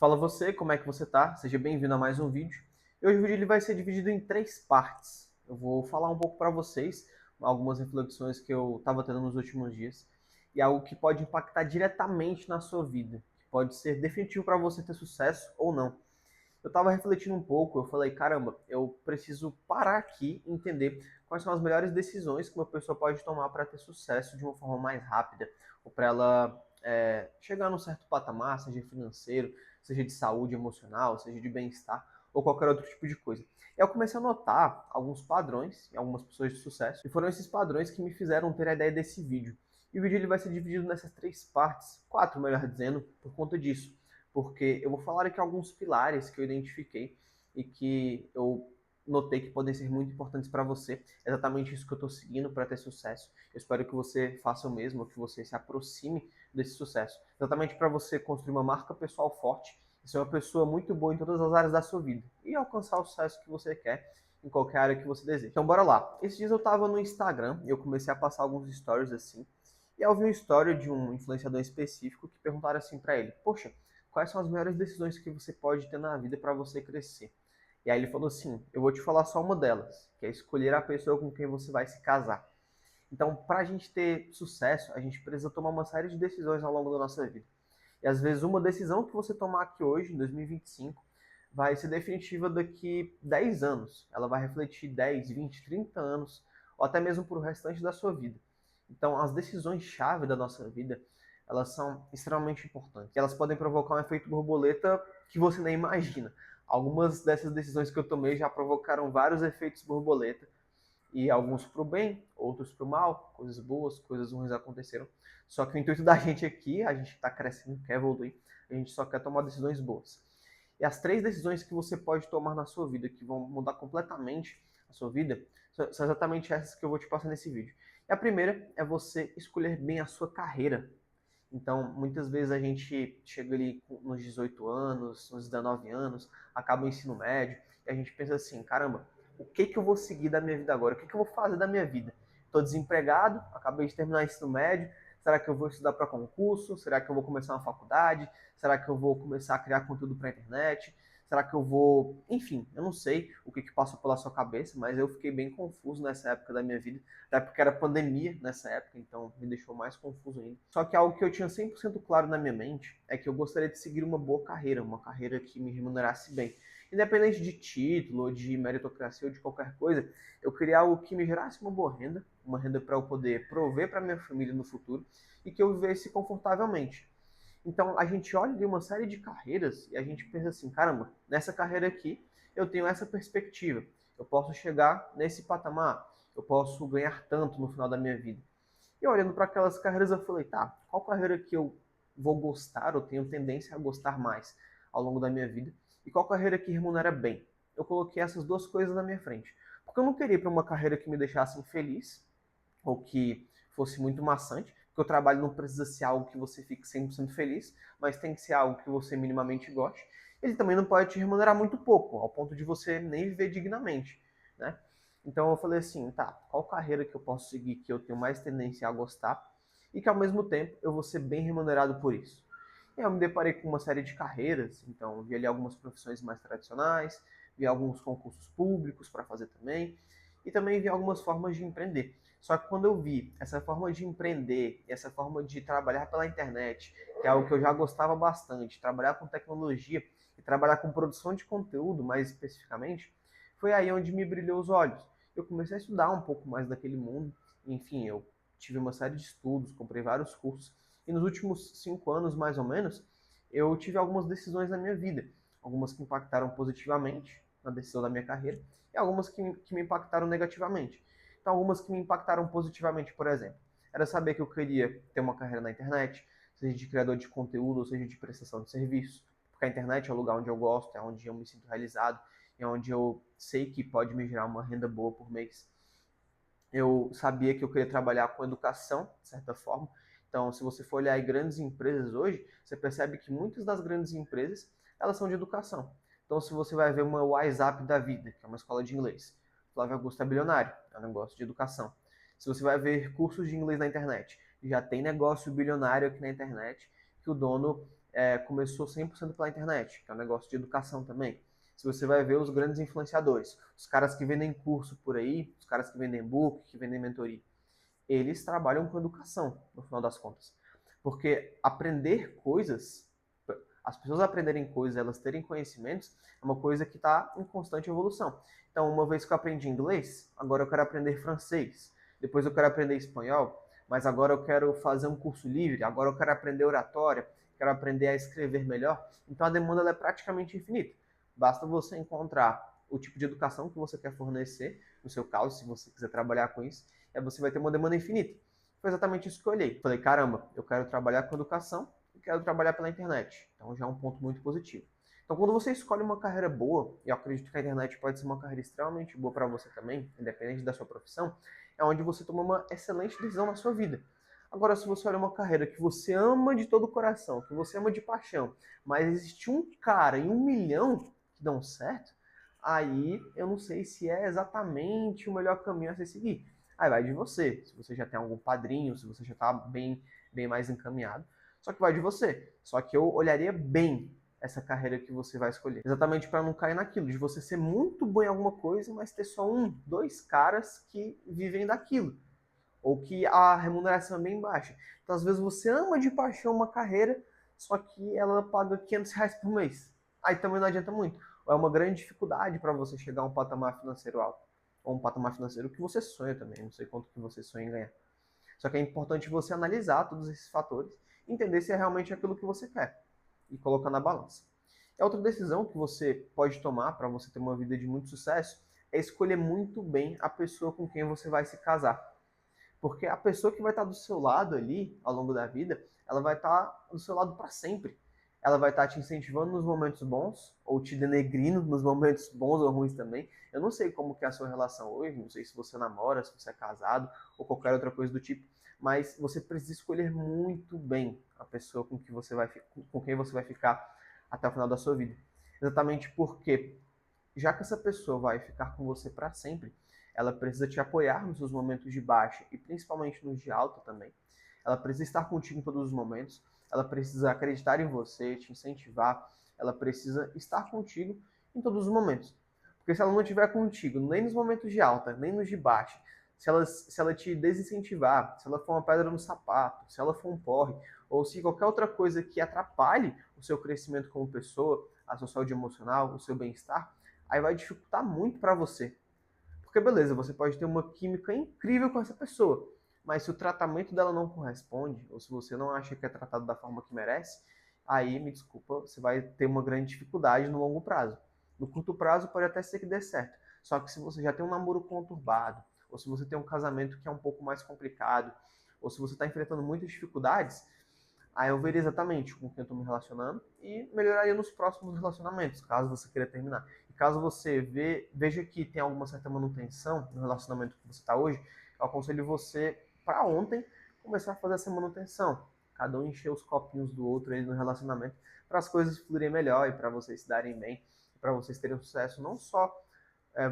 Fala você, como é que você tá? Seja bem-vindo a mais um vídeo. E hoje o vídeo ele vai ser dividido em três partes. Eu vou falar um pouco para vocês, algumas reflexões que eu estava tendo nos últimos dias, e algo que pode impactar diretamente na sua vida, que pode ser definitivo para você ter sucesso ou não. Eu estava refletindo um pouco, eu falei, caramba, eu preciso parar aqui e entender quais são as melhores decisões que uma pessoa pode tomar para ter sucesso de uma forma mais rápida, ou para ela chegar num certo patamar, seja financeiro, seja de saúde emocional, seja de bem-estar, ou qualquer outro tipo de coisa. E eu comecei a notar alguns padrões em algumas pessoas de sucesso, e foram esses padrões que me fizeram ter a ideia desse vídeo. E o vídeo ele vai ser dividido nessas três partes, quatro, melhor dizendo, por conta disso, porque eu vou falar aqui alguns pilares que eu identifiquei e que eu notei que podem ser muito importantes para você. É exatamente isso que eu estou seguindo para ter sucesso. Eu espero que você faça o mesmo, que você se aproxime desse sucesso. Exatamente para você construir uma marca pessoal forte e ser uma pessoa muito boa em todas as áreas da sua vida e alcançar o sucesso que você quer em qualquer área que você deseja. Então bora lá. Esses dias eu estava no Instagram e eu comecei a passar alguns stories assim. E eu vi uma história de um influenciador específico que perguntaram assim para ele: "Poxa, quais são as melhores decisões que você pode ter na vida para você crescer?" E aí ele falou assim: eu vou te falar só uma delas, que é escolher a pessoa com quem você vai se casar. Então, para a gente ter sucesso, a gente precisa tomar uma série de decisões ao longo da nossa vida. E às vezes uma decisão que você tomar aqui hoje, em 2025, vai ser definitiva daqui 10 anos. Ela vai refletir 10, 20, 30 anos, ou até mesmo para o restante da sua vida. Então, as decisões-chave da nossa vida, elas são extremamente importantes. E elas podem provocar um efeito borboleta que você nem imagina. Algumas dessas decisões que eu tomei já provocaram vários efeitos borboleta, e alguns para o bem, outros para o mal, coisas boas, coisas ruins aconteceram. Só que o intuito da gente aqui, a gente está crescendo, quer evoluir, a gente só quer tomar decisões boas. E as três decisões que você pode tomar na sua vida, que vão mudar completamente a sua vida, são exatamente essas que eu vou te passar nesse vídeo. E a primeira é você escolher bem a sua carreira. Então, muitas vezes a gente chega ali nos 18 anos, nos 19 anos, acaba o ensino médio, e a gente pensa assim, caramba, o que que eu vou seguir da minha vida agora? O que que eu vou fazer da minha vida? Estou desempregado, acabei de terminar o ensino médio, será que eu vou estudar para concurso? Será que eu vou começar uma faculdade? Será que eu vou começar a criar conteúdo para a internet? Será que eu vou... Enfim, eu não sei o que que passou pela sua cabeça, mas eu fiquei bem confuso nessa época da minha vida, até porque era pandemia nessa época, então me deixou mais confuso ainda. Só que algo que eu tinha 100% claro na minha mente é que eu gostaria de seguir uma boa carreira, uma carreira que me remunerasse bem. Independente de título, ou de meritocracia, ou de qualquer coisa, eu queria algo que me gerasse uma renda para eu poder prover para minha família no futuro e que eu vivesse confortavelmente. Então a gente olha ali uma série de carreiras e a gente pensa assim, caramba, nessa carreira aqui eu tenho essa perspectiva, eu posso chegar nesse patamar, eu posso ganhar tanto no final da minha vida. E olhando para aquelas carreiras eu falei, tá, qual carreira que eu vou gostar, ou tenho tendência a gostar mais ao longo da minha vida, e qual carreira que remunera bem. Eu coloquei essas duas coisas na minha frente. Porque eu não queria ir para uma carreira que me deixasse infeliz, ou que fosse muito maçante, porque o trabalho não precisa ser algo que você fique 100% feliz, mas tem que ser algo que você minimamente goste. Ele também não pode te remunerar muito pouco, ao ponto de você nem viver dignamente, né? Então eu falei assim, tá, qual carreira que eu posso seguir que eu tenho mais tendência a gostar e que ao mesmo tempo eu vou ser bem remunerado por isso? E eu me deparei com uma série de carreiras, então vi ali algumas profissões mais tradicionais, vi alguns concursos públicos para fazer também, e também vi algumas formas de empreender. Só que quando eu vi essa forma de empreender, essa forma de trabalhar pela internet, que é algo que eu já gostava bastante, trabalhar com tecnologia e trabalhar com produção de conteúdo mais especificamente, foi aí onde me brilhou os olhos. Eu comecei a estudar um pouco mais daquele mundo, enfim, eu tive uma série de estudos, comprei vários cursos, e nos últimos 5 anos, mais ou menos, eu tive algumas decisões na minha vida, algumas que impactaram positivamente na decisão da minha carreira, e algumas que me impactaram negativamente. Então, algumas que me impactaram positivamente, por exemplo, era saber que eu queria ter uma carreira na internet, seja de criador de conteúdo, ou seja de prestação de serviço, porque a internet é o lugar onde eu gosto, é onde eu me sinto realizado, é onde eu sei que pode me gerar uma renda boa por mês. Eu sabia que eu queria trabalhar com educação, de certa forma. Então, se você for olhar em grandes empresas hoje, você percebe que muitas das grandes empresas, elas são de educação. Então, se você vai ver uma WhatsApp da vida, que é uma escola de inglês, Flávio Augusto é bilionário, é um negócio de educação. Se você vai ver cursos de inglês na internet, já tem negócio bilionário aqui na internet, que o dono começou 100% pela internet, que é um negócio de educação também. Se você vai ver os grandes influenciadores, os caras que vendem curso por aí, os caras que vendem book, que vendem mentoria, eles trabalham com educação, no final das contas. Porque aprender coisas, as pessoas aprenderem coisas, elas terem conhecimentos, é uma coisa que está em constante evolução. Então, uma vez que eu aprendi inglês, agora eu quero aprender francês, depois eu quero aprender espanhol, mas agora eu quero fazer um curso livre, agora eu quero aprender oratória, quero aprender a escrever melhor. Então, a demanda ela é praticamente infinita. Basta você encontrar o tipo de educação que você quer fornecer, no seu caso, se você quiser trabalhar com isso, você vai ter uma demanda infinita. Foi exatamente isso que eu olhei. Falei, caramba, eu quero trabalhar com educação e quero trabalhar pela internet. Então já é um ponto muito positivo. Então quando você escolhe uma carreira boa, e eu acredito que a internet pode ser uma carreira extremamente boa para você também, independente da sua profissão, é onde você toma uma excelente decisão na sua vida. Agora, se você olha uma carreira que você ama de todo o coração, que você ama de paixão, mas existe um cara em 1 milhão que dão certo, aí eu não sei se é exatamente o melhor caminho a se seguir. Aí vai de você, se você já tem algum padrinho, se você já está bem mais encaminhado. Só que vai de você. Só que eu olharia bem essa carreira que você vai escolher. Exatamente para não cair naquilo, de você ser muito bom em alguma coisa, mas ter só 1, 2 caras que vivem daquilo. Ou que a remuneração é bem baixa. Então, às vezes, você ama de paixão uma carreira, só que ela paga R$ 500 por mês. Aí também não adianta muito. Ou é uma grande dificuldade para você chegar a um patamar financeiro alto. Ou um patamar financeiro que você sonha também. Não sei quanto que você sonha em ganhar. Só que é importante você analisar todos esses fatores, entender se é realmente aquilo que você quer e colocar na balança. E a outra decisão que você pode tomar para você ter uma vida de muito sucesso é escolher muito bem a pessoa com quem você vai se casar. Porque a pessoa que vai estar do seu lado ali, ao longo da vida, ela vai estar do seu lado para sempre. Ela vai estar te incentivando nos momentos bons, ou te denegrindo nos momentos bons ou ruins também. Eu não sei como que é a sua relação hoje, não sei se você namora, se você é casado, ou qualquer outra coisa do tipo, mas você precisa escolher muito bem a pessoa com quem você vai ficar até o final da sua vida. Exatamente porque, já que essa pessoa vai ficar com você para sempre, ela precisa te apoiar nos seus momentos de baixa e principalmente nos de alta também. Ela precisa estar contigo em todos os momentos. Ela precisa acreditar em você, te incentivar. Ela precisa estar contigo em todos os momentos. Porque se ela não estiver contigo, nem nos momentos de alta, nem nos de baixa, se ela te desincentivar, se ela for uma pedra no sapato, se ela for um porre, ou se qualquer outra coisa que atrapalhe o seu crescimento como pessoa, a sua saúde emocional, o seu bem-estar, aí vai dificultar muito para você. Porque beleza, você pode ter uma química incrível com essa pessoa, mas se o tratamento dela não corresponde, ou se você não acha que é tratado da forma que merece, aí, me desculpa, você vai ter uma grande dificuldade no longo prazo. No curto prazo pode até ser que dê certo, só que se você já tem um namoro conturbado, ou se você tem um casamento que é um pouco mais complicado, ou se você está enfrentando muitas dificuldades, aí eu veria exatamente com quem eu estou me relacionando e melhoraria nos próximos relacionamentos, caso você queira terminar. E caso você veja que tem alguma certa manutenção no relacionamento que você está hoje, eu aconselho você, para ontem, começar a fazer essa manutenção. Cada um encher os copinhos do outro aí no relacionamento, para as coisas fluírem melhor e para vocês se darem bem, para vocês terem sucesso, não só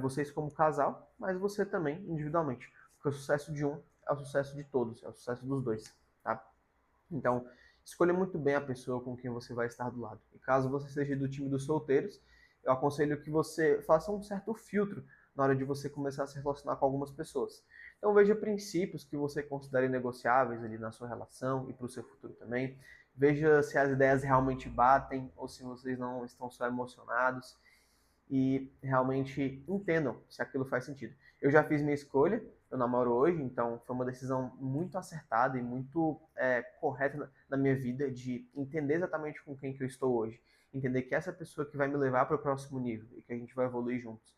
vocês como casal, mas você também individualmente. Porque o sucesso de um é o sucesso de todos, é o sucesso dos dois, tá? Então, escolha muito bem a pessoa com quem você vai estar do lado. E caso você seja do time dos solteiros, eu aconselho que você faça um certo filtro na hora de você começar a se relacionar com algumas pessoas. Então, veja princípios que você considere negociáveis ali na sua relação e para o seu futuro também. Veja se as ideias realmente batem ou se vocês não estão só emocionados e realmente entendam se aquilo faz sentido. Eu já fiz minha escolha, eu namoro hoje, então foi uma decisão muito acertada e muito correta na minha vida de entender exatamente com quem que eu estou hoje. Entender que essa pessoa que vai me levar para o próximo nível e que a gente vai evoluir juntos.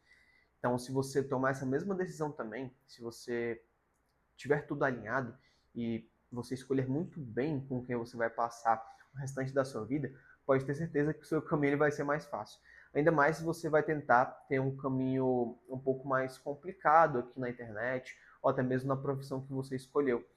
Então, se você tomar essa mesma decisão também, se você tiver tudo alinhado e você escolher muito bem com quem você vai passar o restante da sua vida, pode ter certeza que o seu caminho vai ser mais fácil. Ainda mais se você vai tentar ter um caminho um pouco mais complicado aqui na internet, ou até mesmo na profissão que você escolheu.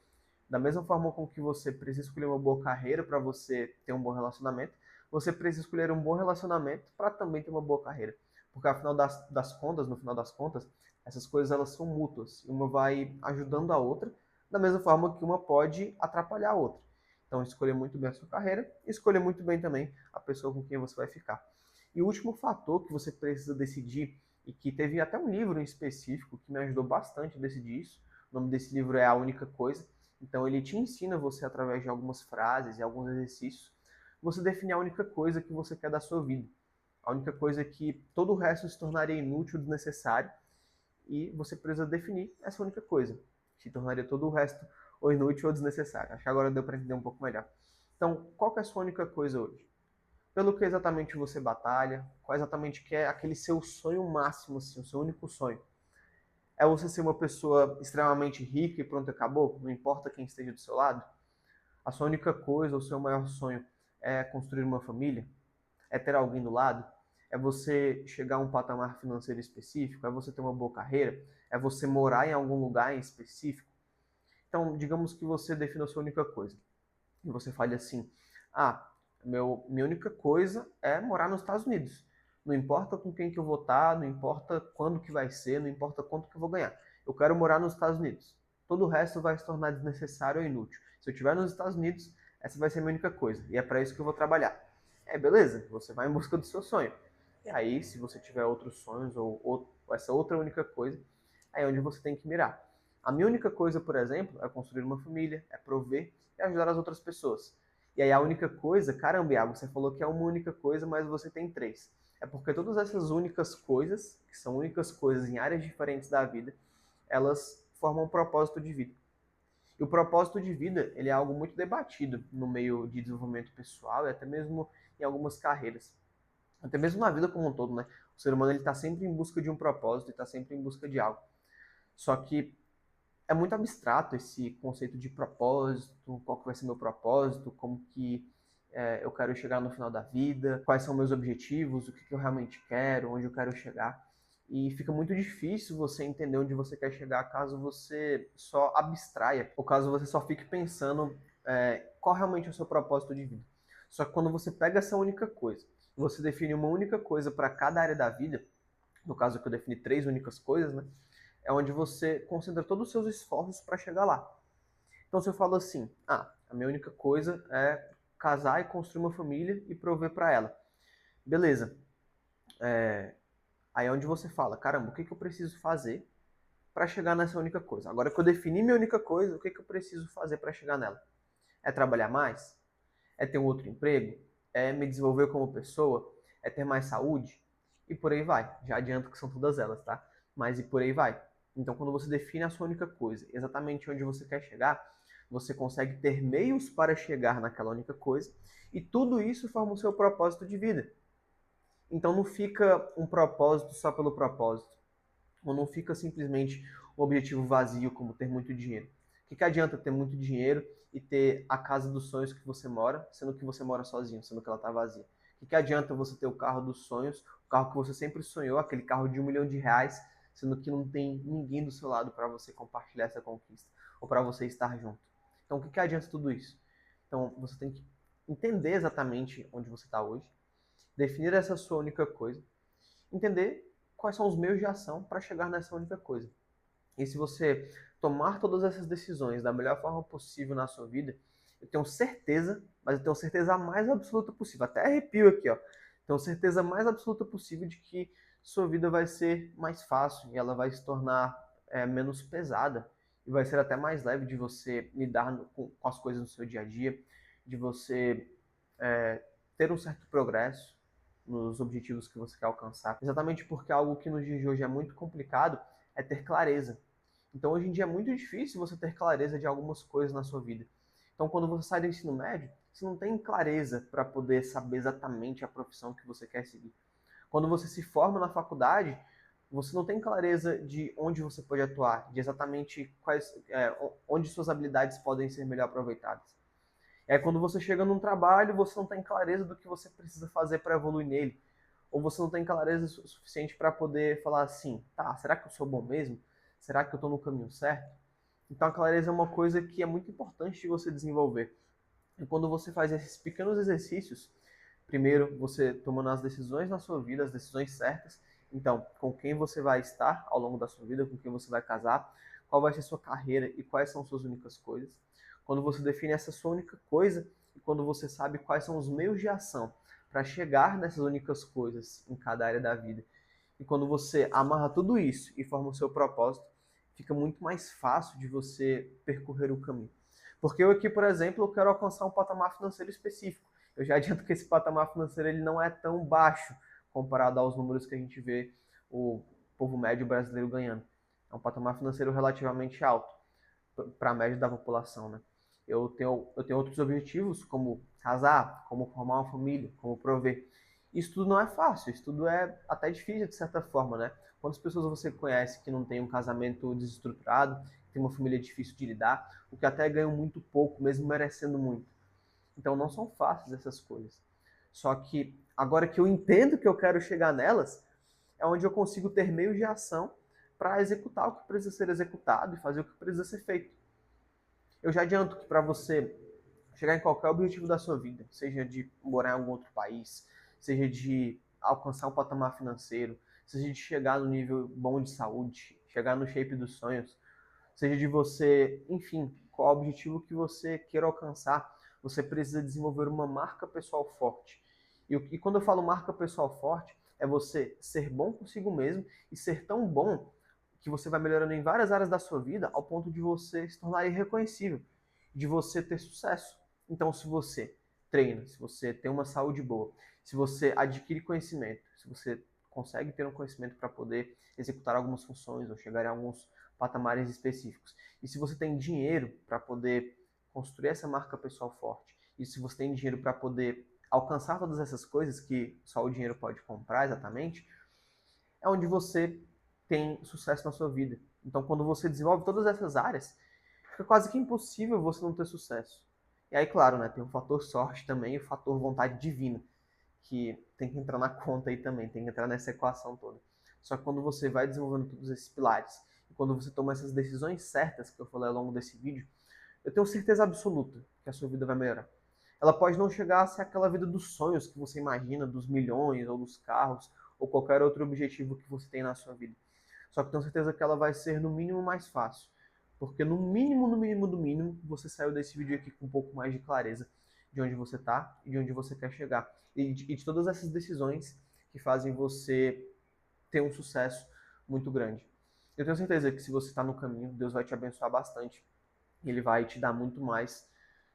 Da mesma forma com que você precisa escolher uma boa carreira para você ter um bom relacionamento, você precisa escolher um bom relacionamento para também ter uma boa carreira. Porque afinal das contas, no final das contas, essas coisas elas são mútuas. Uma vai ajudando a outra, da mesma forma que uma pode atrapalhar a outra. Então, escolher muito bem a sua carreira e escolher muito bem também a pessoa com quem você vai ficar. E o último fator que você precisa decidir, e que teve até um livro em específico que me ajudou bastante a decidir isso, o nome desse livro é A Única Coisa. Então, ele te ensina você, através de algumas frases e alguns exercícios, você definir a única coisa que você quer da sua vida. A única coisa que todo o resto se tornaria inútil, desnecessário, e você precisa definir essa única coisa, que tornaria todo o resto ou inútil ou desnecessário. Acho que agora deu para entender um pouco melhor. Então, qual que é a sua única coisa hoje? Pelo que exatamente você batalha? Qual exatamente que é aquele seu sonho máximo, assim, o seu único sonho? É você ser uma pessoa extremamente rica e pronto, acabou? Não importa quem esteja do seu lado? A sua única coisa, o seu maior sonho é construir uma família? É ter alguém do lado? É você chegar a um patamar financeiro específico? É você ter uma boa carreira? É você morar em algum lugar em específico? Então, digamos que você defina a sua única coisa. E você fale assim: ah, minha única coisa é morar nos Estados Unidos. Não importa com quem que eu vou estar, não importa quando que vai ser, não importa quanto que eu vou ganhar. Eu quero morar nos Estados Unidos. Todo o resto vai se tornar desnecessário ou inútil. Se eu estiver nos Estados Unidos, essa vai ser a minha única coisa. E é para isso que eu vou trabalhar. É, beleza, você vai em busca do seu sonho. E aí, se você tiver outros sonhos ou essa outra única coisa, aí é onde você tem que mirar. A minha única coisa, por exemplo, é construir uma família, é prover e ajudar as outras pessoas. E aí a única coisa, caramba, Iago, você falou que é uma única coisa, mas você tem três. É porque todas essas únicas coisas, que são únicas coisas em áreas diferentes da vida, elas formam um propósito de vida. E o propósito de vida, ele é algo muito debatido no meio de desenvolvimento pessoal e até mesmo em algumas carreiras. Até mesmo na vida como um todo, né? O ser humano ele está sempre em busca de um propósito, está sempre em busca de algo. Só que é muito abstrato esse conceito de propósito, qual que vai ser meu propósito, como que eu quero chegar no final da vida, quais são meus objetivos, o que, que eu realmente quero, onde eu quero chegar. E fica muito difícil você entender onde você quer chegar caso você só abstraia, ou caso você só fique pensando qual realmente é o seu propósito de vida. Só que quando você pega essa única coisa, você define uma única coisa para cada área da vida, no caso que eu defini três únicas coisas, né? É onde você concentra todos os seus esforços para chegar lá. Então, se eu falo assim, a minha única coisa é casar e construir uma família e prover para ela. Beleza. Aí é onde você fala, caramba, o que, que eu preciso fazer para chegar nessa única coisa? Agora que eu defini minha única coisa, o que, que eu preciso fazer para chegar nela? É trabalhar mais? É ter um outro emprego? É me desenvolver como pessoa? É ter mais saúde? E por aí vai. Já adianto que são todas elas, tá? Mas e por aí vai. Então, quando você define a sua única coisa, exatamente onde você quer chegar, você consegue ter meios para chegar naquela única coisa, e tudo isso forma o seu propósito de vida. Então, não fica um propósito só pelo propósito, ou não fica simplesmente um objetivo vazio, como ter muito dinheiro. O que adianta ter muito dinheiro e ter a casa dos sonhos que você mora, sendo que você mora sozinho, sendo que ela está vazia? O que adianta você ter o carro dos sonhos, o carro que você sempre sonhou, aquele carro de R$ 1 milhão, sendo que não tem ninguém do seu lado para você compartilhar essa conquista, ou para você estar junto? Então, o que adianta tudo isso? Então, você tem que entender exatamente onde você está hoje, definir essa sua única coisa, entender quais são os meios de ação para chegar nessa única coisa. E se você tomar todas essas decisões da melhor forma possível na sua vida, eu tenho certeza, mas eu tenho certeza a mais absoluta possível, até arrepio aqui, ó. Tenho certeza mais absoluta possível de que sua vida vai ser mais fácil e ela vai se tornar menos pesada e vai ser até mais leve de você lidar com as coisas no seu dia a dia, de você ter um certo progresso nos objetivos que você quer alcançar. Exatamente porque algo que nos dias de hoje é muito complicado é ter clareza. Então, hoje em dia é muito difícil você ter clareza de algumas coisas na sua vida. Então, quando você sai do ensino médio, você não tem clareza para poder saber exatamente a profissão que você quer seguir. Quando você se forma na faculdade, você não tem clareza de onde você pode atuar, de exatamente onde suas habilidades podem ser melhor aproveitadas. É quando você chega num trabalho, você não tem clareza do que você precisa fazer para evoluir nele. Ou você não tem clareza suficiente para poder falar assim, tá, será que eu sou bom mesmo? Será que eu estou no caminho certo? Então a clareza é uma coisa que é muito importante de você desenvolver. E quando você faz esses pequenos exercícios, primeiro você tomando as decisões na sua vida, as decisões certas, então com quem você vai estar ao longo da sua vida, com quem você vai casar, qual vai ser sua carreira e quais são suas únicas coisas. Quando você define essa sua única coisa e quando você sabe quais são os meios de ação para chegar nessas únicas coisas em cada área da vida. E quando você amarra tudo isso e forma o seu propósito, fica muito mais fácil de você percorrer o caminho. Porque eu aqui, por exemplo, eu quero alcançar um patamar financeiro específico. Eu já adianto que esse patamar financeiro ele não é tão baixo comparado aos números que a gente vê o povo médio brasileiro ganhando. É um patamar financeiro relativamente alto para a média da população, né? Eu tenho outros objetivos, como casar, como formar uma família, como prover. Isso tudo não é fácil, isso tudo é até difícil de certa forma, né? Quantas pessoas você conhece que não tem um casamento desestruturado, tem uma família difícil de lidar, o que até ganham muito pouco, mesmo merecendo muito. Então não são fáceis essas coisas. Só que agora que eu entendo que eu quero chegar nelas, é onde eu consigo ter meios de ação para executar o que precisa ser executado e fazer o que precisa ser feito. Eu já adianto que para você chegar em qualquer objetivo da sua vida, seja de morar em algum outro país, seja de alcançar um patamar financeiro, seja de chegar no nível bom de saúde, chegar no shape dos sonhos, seja de você, enfim, qual objetivo que você queira alcançar, você precisa desenvolver uma marca pessoal forte. E quando eu falo marca pessoal forte, é você ser bom consigo mesmo e ser tão bom que você vai melhorando em várias áreas da sua vida ao ponto de você se tornar irreconhecível, de você ter sucesso. Então, se você treina, se você tem uma saúde boa, se você adquire conhecimento, se você consegue ter um conhecimento para poder executar algumas funções ou chegar em alguns patamares específicos, e se você tem dinheiro para poder construir essa marca pessoal forte, e se você tem dinheiro para poder alcançar todas essas coisas que só o dinheiro pode comprar exatamente, é onde você tem sucesso na sua vida. Então, quando você desenvolve todas essas áreas, fica quase que impossível você não ter sucesso. E aí, claro, né, tem o fator sorte também e o fator vontade divina, que tem que entrar na conta aí também, tem que entrar nessa equação toda. Só que quando você vai desenvolvendo todos esses pilares, e quando você toma essas decisões certas que eu falei ao longo desse vídeo, eu tenho certeza absoluta que a sua vida vai melhorar. Ela pode não chegar a ser aquela vida dos sonhos que você imagina, dos milhões ou dos carros, ou qualquer outro objetivo que você tem na sua vida. Só que tenho certeza que ela vai ser no mínimo mais fácil. Porque no mínimo, no mínimo, no mínimo, você saiu desse vídeo aqui com um pouco mais de clareza de onde você está e de onde você quer chegar. E de todas essas decisões que fazem você ter um sucesso muito grande. Eu tenho certeza que se você está no caminho, Deus vai te abençoar bastante. Ele vai te dar muito mais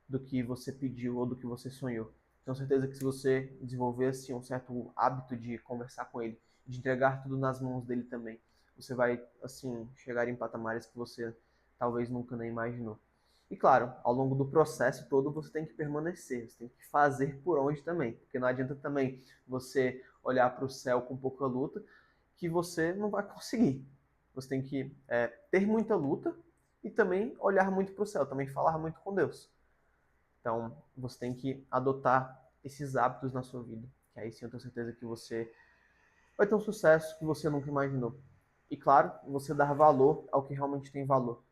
do que você pediu ou do que você sonhou. Tenho certeza que se você desenvolver assim, um certo hábito de conversar com ele, de entregar tudo nas mãos dele também, você vai assim chegar em patamares que você talvez nunca nem imaginou. E claro, ao longo do processo todo você tem que permanecer, você tem que fazer por onde também, porque não adianta também você olhar para o céu com pouca luta, que você não vai conseguir. Você tem que ter muita luta e também olhar muito para o céu, também falar muito com Deus. Então, você tem que adotar esses hábitos na sua vida, que aí sim eu tenho certeza que você vai ter um sucesso que você nunca imaginou. E claro, você dar valor ao que realmente tem valor.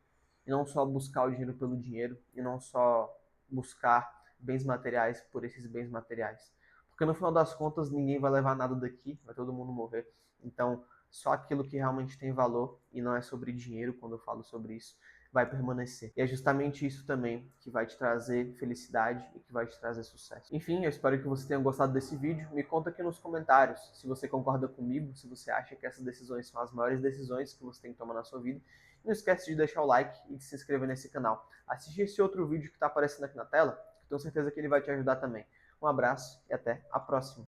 E não só buscar o dinheiro pelo dinheiro, e não só buscar bens materiais por esses bens materiais. Porque no final das contas, ninguém vai levar nada daqui, vai todo mundo morrer. Então, só aquilo que realmente tem valor, e não é sobre dinheiro quando eu falo sobre isso, vai permanecer. E é justamente isso também que vai te trazer felicidade e que vai te trazer sucesso. Enfim, eu espero que você tenha gostado desse vídeo. Me conta aqui nos comentários se você concorda comigo, se você acha que essas decisões são as maiores decisões que você tem que tomar na sua vida. Não esquece de deixar o like e de se inscrever nesse canal. Assiste esse outro vídeo que está aparecendo aqui na tela, que tenho certeza que ele vai te ajudar também. Um abraço e até a próxima.